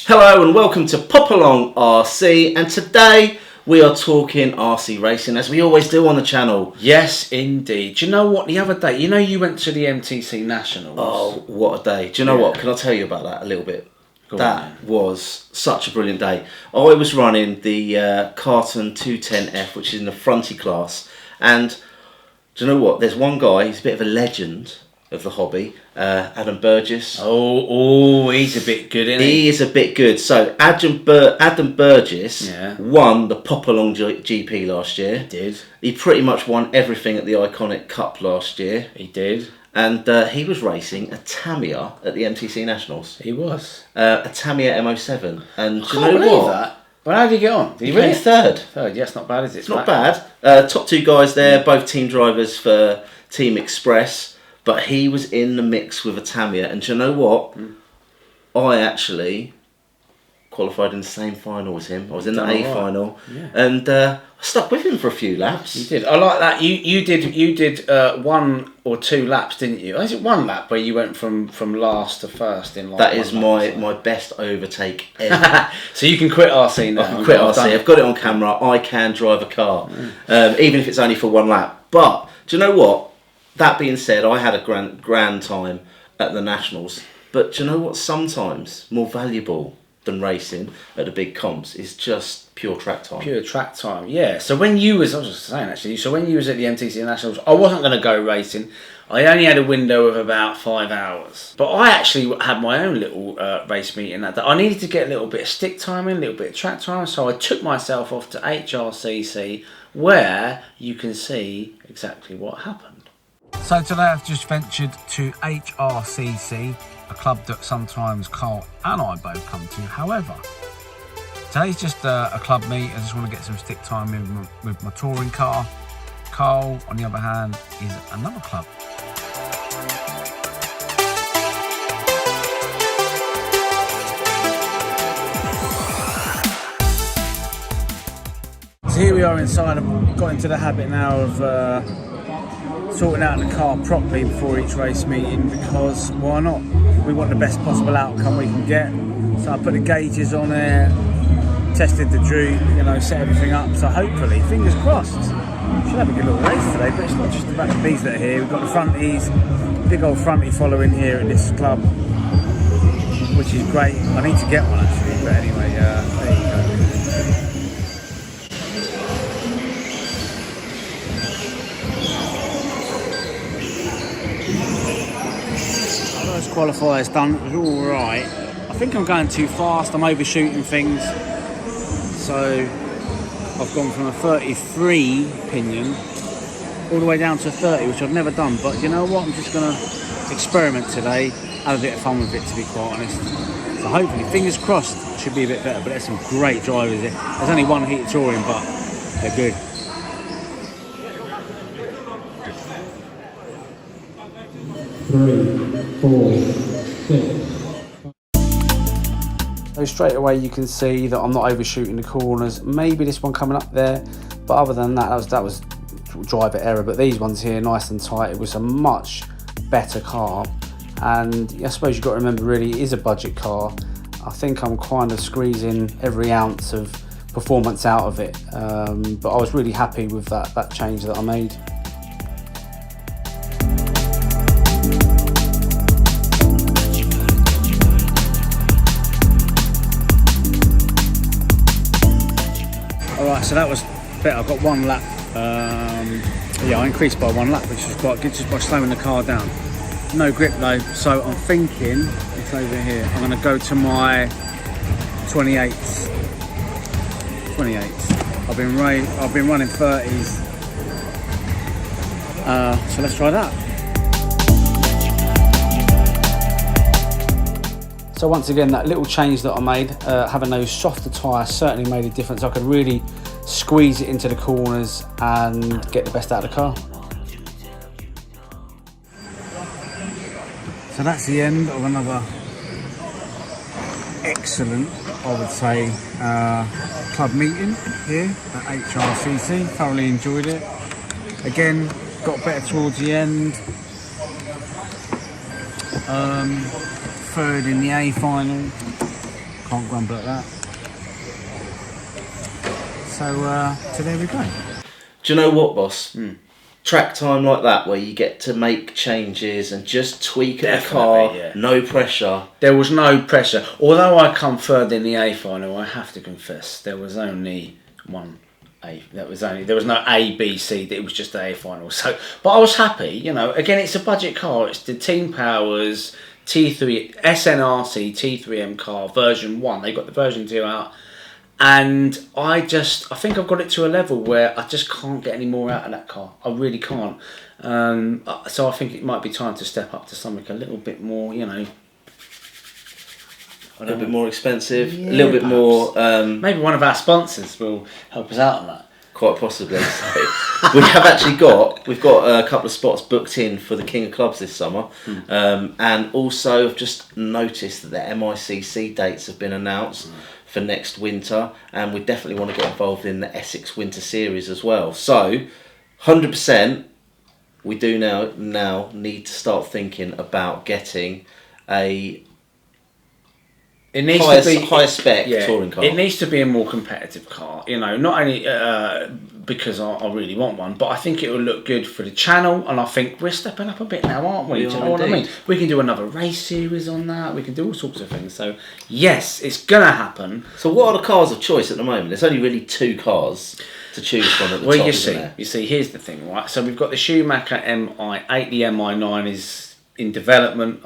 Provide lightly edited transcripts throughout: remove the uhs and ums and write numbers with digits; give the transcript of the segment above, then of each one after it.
Hello and welcome to Pop Along RC, and today we are talking RC racing as we always do on the channel. Yes, indeed. Do you know what, the other day, you went to the MTC Nationals. Oh, what a day. Do you know what? Can I tell you about that a little bit? That was such a brilliant day. I was running the Carton 210F, which is in the fronty class, and do you know what? There's one guy, he's a bit of a legend of the hobby, Adam Burgess. Oh, he's a bit good, isn't he? He is a bit good. So Adam Burgess won the Pop Along GP last year. He did. He pretty much won everything at the Iconic Cup last year. He did. And he was racing a Tamiya at the MTC Nationals. He was. A Tamiya MO7. And do you I can't know believe what? that. But how did he get on? Did He came third. Third, yes, not bad, is it? It's not bad. Top two guys there, both team drivers for Team Express. But he was in the mix with a Tamiya. And do you know what? I actually qualified in the same final as him. I was in the A final. Yeah. And I stuck with him for a few laps. You did. I like that. You did 1 or 2 laps, didn't you? Is it 1 lap where you went from last to first in like that is my best overtake ever. So you can quit RC now. I can quit RC. I've got it on camera. I can drive a car, even if it's only for 1 lap. But do you know what? That being said, I had a grand time at the Nationals. But do you know what? Sometimes more valuable than racing at the big comps is just pure track time. Pure track time, yeah. So when you was, I was just saying actually, so when you was at the MTC Nationals, I wasn't going to go racing. I only had a window of about 5 hours. But I actually had my own little race meeting that day. I needed to get a little bit of stick time in, a little bit of track time. So I took myself off to HRCC, where you can see exactly what happened. So today I've just ventured to HRCC, a club that sometimes Carl and I both come to. However, today's just a club meet. I just want to get some stick time in with my touring car. Carl, on the other hand, is another club. So here we are inside. I've got into the habit now of sorting out the car properly before each race meeting, because why not? We want the best possible outcome we can get. So I put the gauges on there, tested the droop, set everything up. So hopefully, fingers crossed, should have a good little race today. But it's not just about these that are here. We've got the fronties, big old fronty following here at this club, which is great. I need to get one actually, but anyway, there you go. Qualifiers done, it was alright. I think I'm going too fast, I'm overshooting things. So I've gone from a 33 pinion all the way down to a 30, which I've never done. But you know what, I'm just going to experiment today, have a bit of fun with it, to be quite honest. So hopefully, fingers crossed, it should be a bit better. But there's some great drivers here. There's only one heat of touring, but they're good. So straight away you can see that I'm not overshooting the corners. Maybe this one coming up there, but other than that, that was driver error. But these ones here, nice and tight. It was a much better car, and I suppose you've got to remember, really, it is a budget car. I think I'm kind of squeezing every ounce of performance out of it, but I was really happy with that change that I made. Alright, so that was better. I got 1 lap. I increased by 1 lap, which was quite good, just by slowing the car down. No grip though, so I'm thinking, it's over here, I'm going to go to my 28s. I've been running 30s. So let's try that. So once again, that little change that I made, having those softer tyres certainly made a difference. I could really squeeze it into the corners and get the best out of the car. So that's the end of another excellent, I would say, club meeting here at HRCC. Thoroughly enjoyed it. Again, got better towards the end. Third in the A final. can't grumble at that. So there we go. Do you know what, boss? Track time like that, where you get to make changes and just tweak at the car, no pressure. There was no pressure. Although I come third in the A final, I have to confess there was only one A. There was no A, B, C. It was just the A final. So, but I was happy. You know, again, it's a budget car. It's the Teampowers SNRC T3M car version 1. They got the version 2 out. And I think I've got it to a level where I just can't get any more out of that car. I really can't. So I think it might be time to step up to something a little bit more, you know. A little bit more expensive, a little bit more... maybe one of our sponsors will help us out on that. Quite possibly. So we've got a couple of spots booked in for the King of Clubs this summer. And also I've just noticed that the MICC dates have been announced for next winter, and we definitely want to get involved in the Essex Winter Series as well. So 100% we do now need to start thinking about getting a higher spec touring car. It needs to be a more competitive car, you know, not only because I really want one, but I think it will look good for the channel, and I think we're stepping up a bit now, aren't we? Do you know what I mean? We can do another race series on that, we can do all sorts of things. So yes, it's gonna happen. So what are the cars of choice at the moment? There's only really 2 cars to choose from at the top, isn't there? You see, here's the thing, right? So we've got the Schumacher MI8, the MI9 is in development.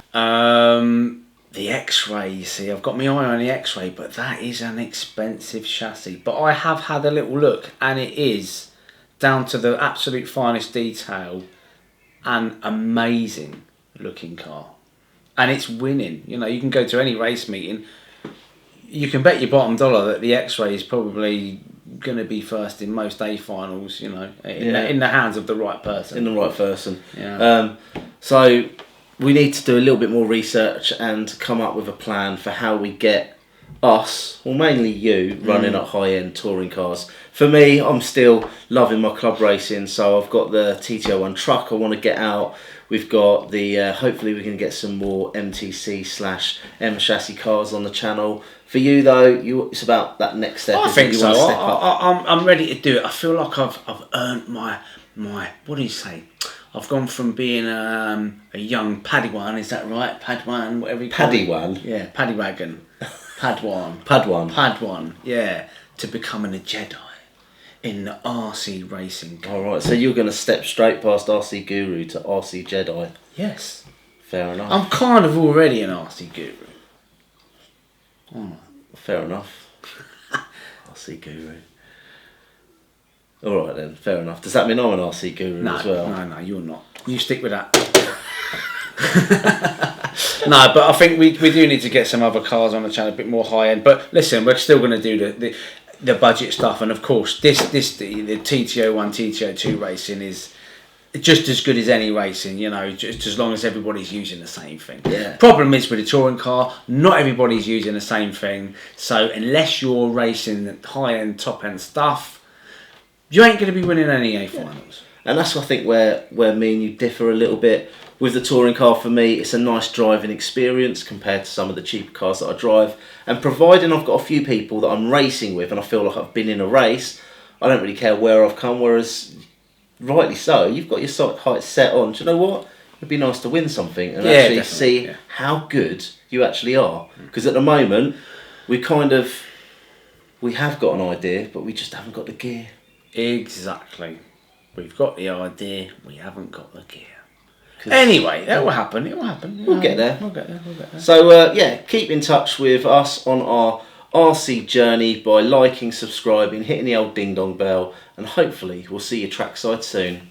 The X-Ray, you see, I've got my eye on the X-Ray, but that is an expensive chassis. But I have had a little look, and it is down to the absolute finest detail, an amazing looking car. And it's winning. You know, you can go to any race meeting, you can bet your bottom dollar that the X-Ray is probably going to be first in most A finals, you know, in the hands of the right person. In the right person. Yeah. So we need to do a little bit more research and come up with a plan for how we get us, or mainly you, running at high-end touring cars. For me, I'm still loving my club racing, so I've got the TT01 truck I want to get out. We've got the, hopefully we can get some more MTC/M chassis cars on the channel. For you though, it's about that next step. I think so. I'm ready to do it. I feel like I've earned my what do you say? I've gone from being a young Padawan, is that right? Padawan, whatever you call it. Padawan? Yeah, Paddywagon. Padawan. Padawan, yeah. To becoming a Jedi in the RC racing car. Alright, so you're going to step straight past RC Guru to RC Jedi? Yes. Fair enough. I'm kind of already an RC Guru. Oh, fair enough. RC Guru. Alright then, fair enough. Does that mean I'm an RC Guru as well? No, you're not. You stick with that. No, but I think we do need to get some other cars on the channel, a bit more high end. But listen, we're still going to do the budget stuff, and of course the TT01, TT02 racing is just as good as any racing, you know, just as long as everybody's using the same thing. Yeah. Problem is with a touring car, not everybody's using the same thing. So unless you're racing high end, top end stuff, you ain't going to be winning any A finals. And that's, I think, where me and you differ a little bit. With the touring car, for me, it's a nice driving experience compared to some of the cheaper cars that I drive. And providing I've got a few people that I'm racing with and I feel like I've been in a race, I don't really care where I've come. Whereas, rightly so, you've got your sights set on. Do you know what? It'd be nice to win something and actually see how good you actually are. Because at the moment, we have got an idea, but we just haven't got the gear. Exactly. We've got the idea, we haven't got the gear. Anyway, that will happen. It will happen. We'll get there. We'll get there. So, keep in touch with us on our RC journey by liking, subscribing, hitting the old ding-dong bell, and hopefully we'll see you trackside soon.